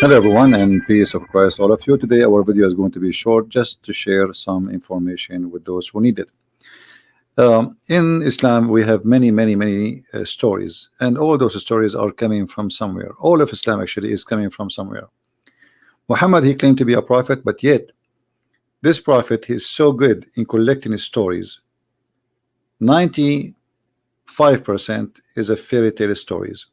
Hello everyone and peace of Christ all of you. Today our video is going to be short just to share some information with those who need it. In Islam we have many stories, and all those stories are coming from somewhere. All of Islam actually is coming from somewhere. Muhammad, he claimed to be a prophet, but yet this prophet, he is so good in collecting his stories. 95% is a fairy tale stories,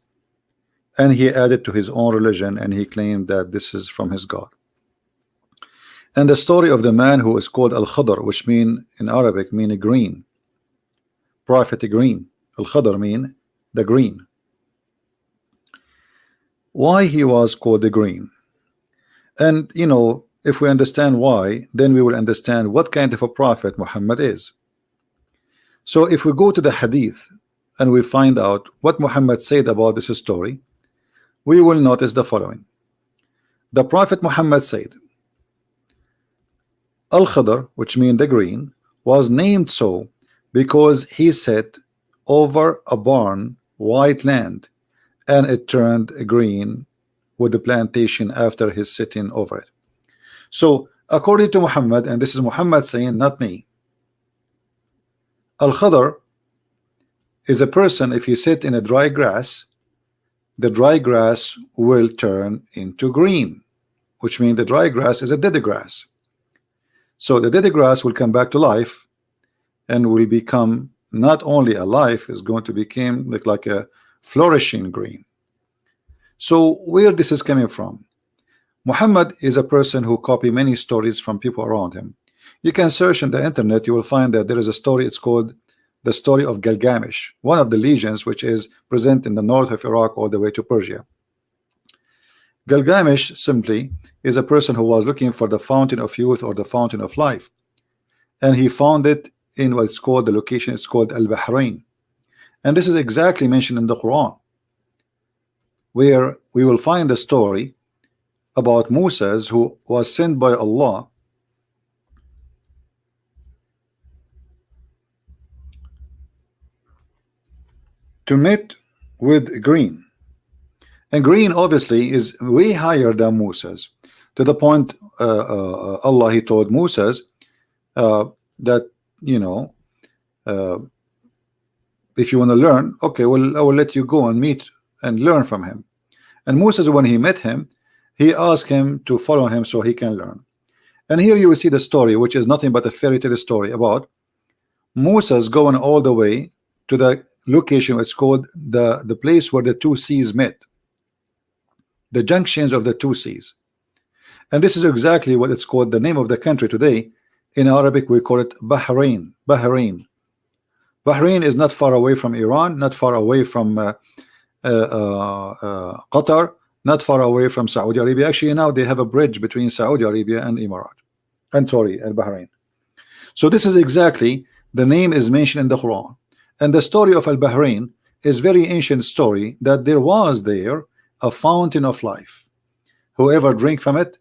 and he added to his own religion, and he claimed that this is from his God. And the story of the man who is called Al-Khadir, which mean in Arabic mean a green prophet, a green. Al-Khadir mean the green. Why he was called the green? And you know, if we understand why, then we will understand what kind of a prophet Muhammad is. So if we go to the hadith and we find out what Muhammad said about this story, we will notice the following. The Prophet Muhammad said, Al-Khadir, which means the green, was named so because he sat over a barren white land, and it turned green with the plantation after his sitting over it. So according to Muhammad, and this is Muhammad saying, not me, Al-Khadir is a person, if you sit in a dry grass, the dry grass will turn into green, which means the dry grass is a dead grass. So the dead grass will come back to life and will become not only alive, is going to become like a flourishing green. So where this is coming from? Muhammad is a person who copy many stories from people around him. You can search in the internet, you will find that there is a story, it's called the story of Gilgamesh, one of the legions which is present in the north of Iraq all the way to Persia. Gilgamesh simply is a person who was looking for the fountain of youth or the fountain of life, and he found it in what's called, the location is called Al-Bahrain, and this is exactly mentioned in the Quran, where we will find the story about Moses, who was sent by Allah to meet with green. And green obviously is way higher than Moses, to the point Allah, he told Moses that, you know, if you want to learn, okay, well, I will let you go and meet and learn from him. And Moses, when he met him, he asked him to follow him so he can learn. And here you will see the story, which is nothing but a fairy tale story about Moses going all the way to the location. It's called the place where the two seas met, the junctions of the two seas. And this is exactly what it's called, the name of the country today. In Arabic we call it Bahrain. Bahrain is not far away from Iran, not far away from Qatar, not far away from Saudi Arabia. Actually now they have a bridge between Saudi Arabia and Emirat, and sorry, and Bahrain. So this is exactly, the name is mentioned in the Quran. And the story of Al-Bahrain is very ancient story, that there was there a fountain of life. Whoever drink from it,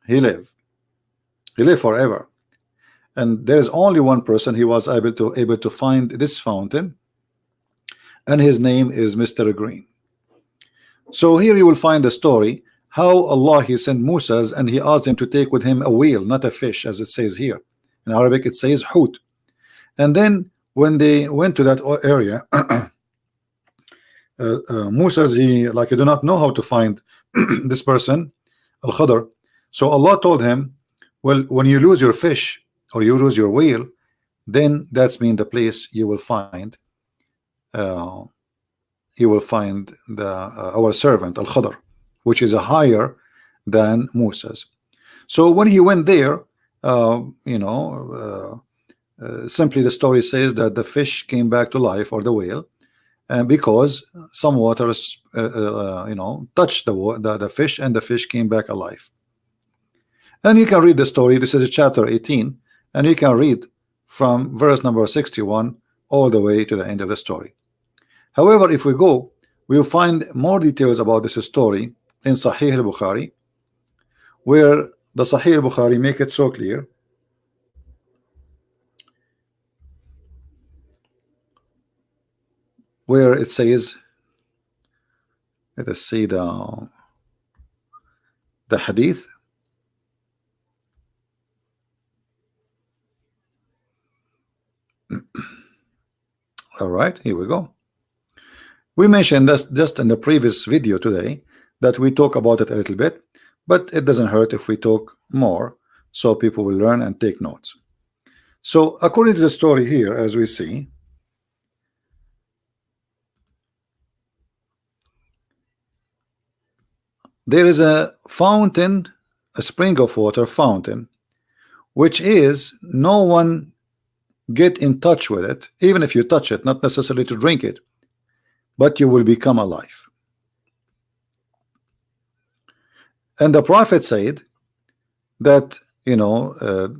he live forever. And there is only one person he was able to find this fountain, and his name is Mr. Green. So here you will find the story how Allah, he sent Moses and he asked him to take with him a whale, not a fish, as it says here. In Arabic it says hoot. And then when they went to that area, Moses, he like, you do not know how to find this person, Al-Khadir. So Allah told him, well, when you lose your fish or you lose your whale, then that's mean the place you will find the our servant Al-Khadir, which is a higher than Moses. So when he went there, simply the story says that the fish came back to life, or the whale, and because some water touched the fish, and the fish came back alive. And you can read the story. This is chapter 18, and you can read from verse number 61 all the way to the end of the story. However, if we go, we will find more details about this story in Sahih al-Bukhari, where the Sahih al-Bukhari make it so clear where it says, let us see the the hadith. All right, here we go. We mentioned this just in the previous video today, that we talk about it a little bit, but it doesn't hurt if we talk more, so people will learn and take notes. So according to the story here, as we see, there is a fountain, a spring of water fountain, which is no one get in touch with it, even if you touch it, not necessarily to drink it, but you will become alive. And the Prophet said that, you know,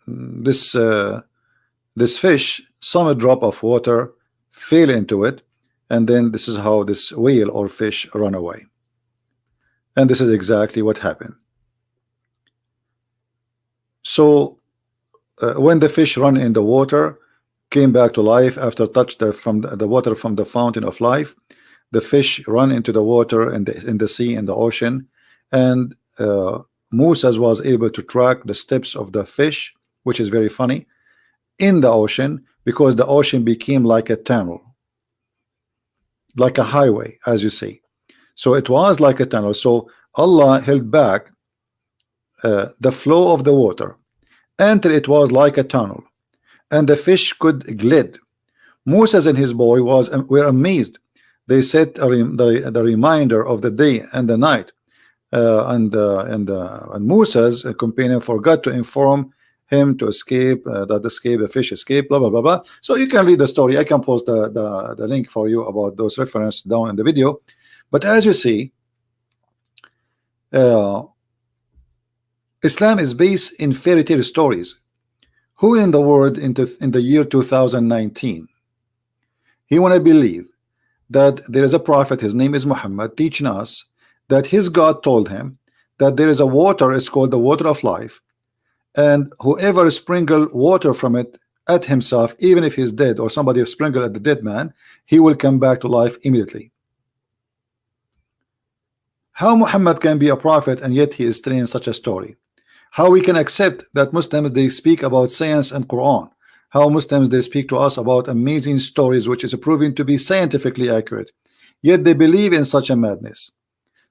this fish, some drop of water fell into it, and then this is how this whale or fish run away. And this is exactly what happened. So when the fish run in the water, came back to life after touched from the water from the fountain of life, the fish run into the water in the sea, in the ocean, and Moses was able to track the steps of the fish, which is very funny, in the ocean, because the ocean became like a tunnel, like a highway, as you see. So it was like a tunnel. So Allah held back the flow of the water until it was like a tunnel, and the fish could glide. Moses and his boy were amazed. They set the reminder of the day and the night, and Moses, a companion, forgot to inform him to escape, the fish escaped, blah blah blah blah. So you can read the story. I can post the link for you about those references down in the video. But as you see, Islam is based in fairy tale stories. Who in the world in the year 2019 he want to believe that there is a prophet, his name is Muhammad, teaching us that his God told him that there is a water, it's called the water of life, and whoever sprinkle water from it at himself, even if he's dead, or somebody sprinkle at the dead man, he will come back to life immediately? How Muhammad can be a prophet and yet he is telling such a story? How we can accept that Muslims, they speak about science and Quran? How Muslims, they speak to us about amazing stories which is proven to be scientifically accurate, yet they believe in such a madness?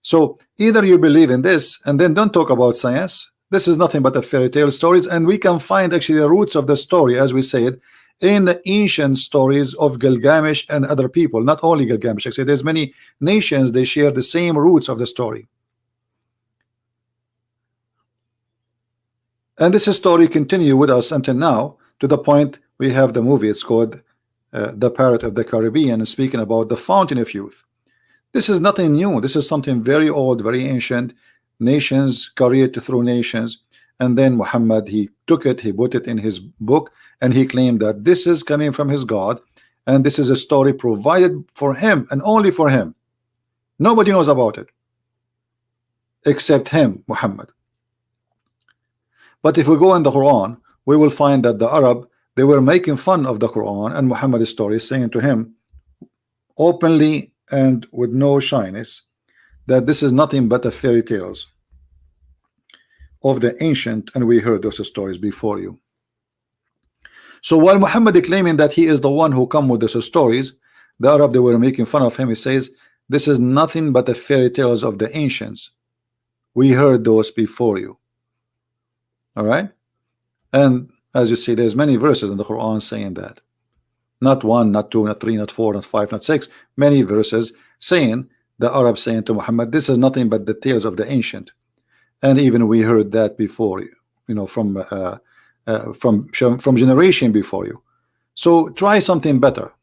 So either you believe in this and then don't talk about science. This is nothing but a fairy tale stories, and we can find actually the roots of the story, as we said, in the ancient stories of Gilgamesh and other people. Not only Gilgamesh, actually there's many nations, they share the same roots of the story. And this story continue with us until now, to the point we have the movie. It's called The Pirate of the Caribbean, speaking about the fountain of youth. This is nothing new. This is something very old, very ancient. Nations carried through nations, and then Muhammad, he took it, he put it in his book, and he claimed that this is coming from his God, and this is a story provided for him and only for him. Nobody knows about it except him, Muhammad. But if we go in the Quran, we will find that the Arab, they were making fun of the Quran and Muhammad's story, saying to him openly and with no shyness that this is nothing but a fairy tales of the ancient, and we heard those stories before you. So while Muhammad claiming that he is the one who come with those stories, the Arab, they were making fun of him. He says this is nothing but the fairy tales of the ancients. We heard those before you. All right, and as you see, there's many verses in the Quran saying that. Not one, not two, not three, not four, not five, not six. Many verses saying, the Arab saying to Muhammad, this is nothing but the tales of the ancient. And even we heard that before you, you know, from generation before you. So try something better.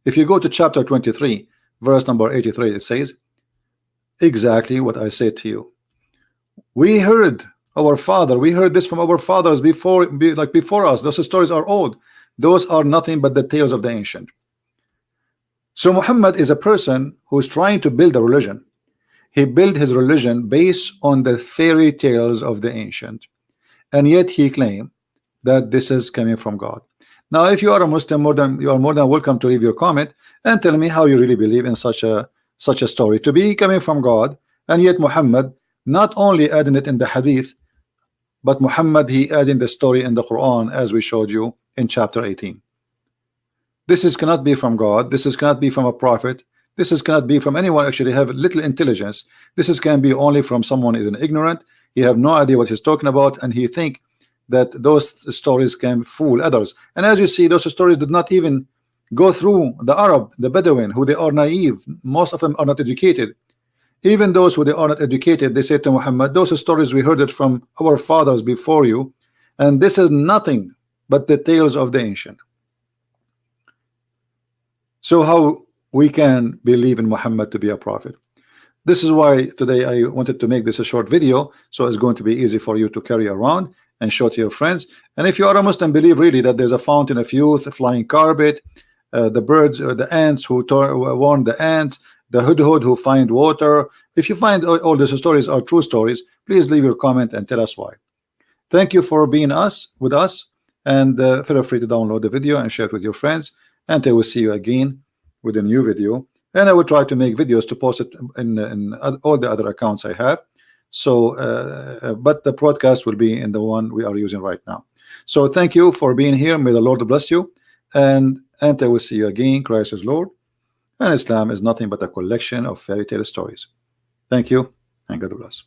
If you go to chapter 23, verse number 83, it says exactly what I said to you. We heard our father, we heard this from our fathers before us. Those stories are old. Those are nothing but the tales of the ancient. So Muhammad is a person who is trying to build a religion. He built his religion based on the fairy tales of the ancient, and yet he claimed that this is coming from God. Now, if you are a Muslim, you are more than welcome to leave your comment and tell me how you really believe in such a story to be coming from God, and yet Muhammad not only adding it in the hadith, but Muhammad, he adding the story in the Quran, as we showed you in chapter 18. This is cannot be from God. This is cannot be from a prophet. This is cannot be from anyone actually have little intelligence. This is can be only from someone is an ignorant. He have no idea what he's talking about, and he think that those stories can fool others. And as you see, those stories did not even go through the Arab, the Bedouin, who they are naive. Most of them are not educated. Even those who they are not educated, they say to Muhammad, those stories we heard it from our fathers before you, and this is nothing but the tales of the ancient. So how we can believe in Muhammad to be a prophet? This is why today I wanted to make this a short video, so it's going to be easy for you to carry around and show to your friends. And if you are a Muslim, believe really that there's a fountain of youth, a flying carpet, the birds, the ants who warn the ants, the hudhud who find water. If you find all these stories are true stories, please leave your comment and tell us why. Thank you for being with us, and feel free to download the video and share it with your friends. And I will see you again with a new video. And I will try to make videos to post it in all the other accounts I have. So, but the broadcast will be in the one we are using right now. So thank you for being here. May the Lord bless you. And I will see you again. Christ is Lord. And Islam is nothing but a collection of fairy tale stories. Thank you, and God bless.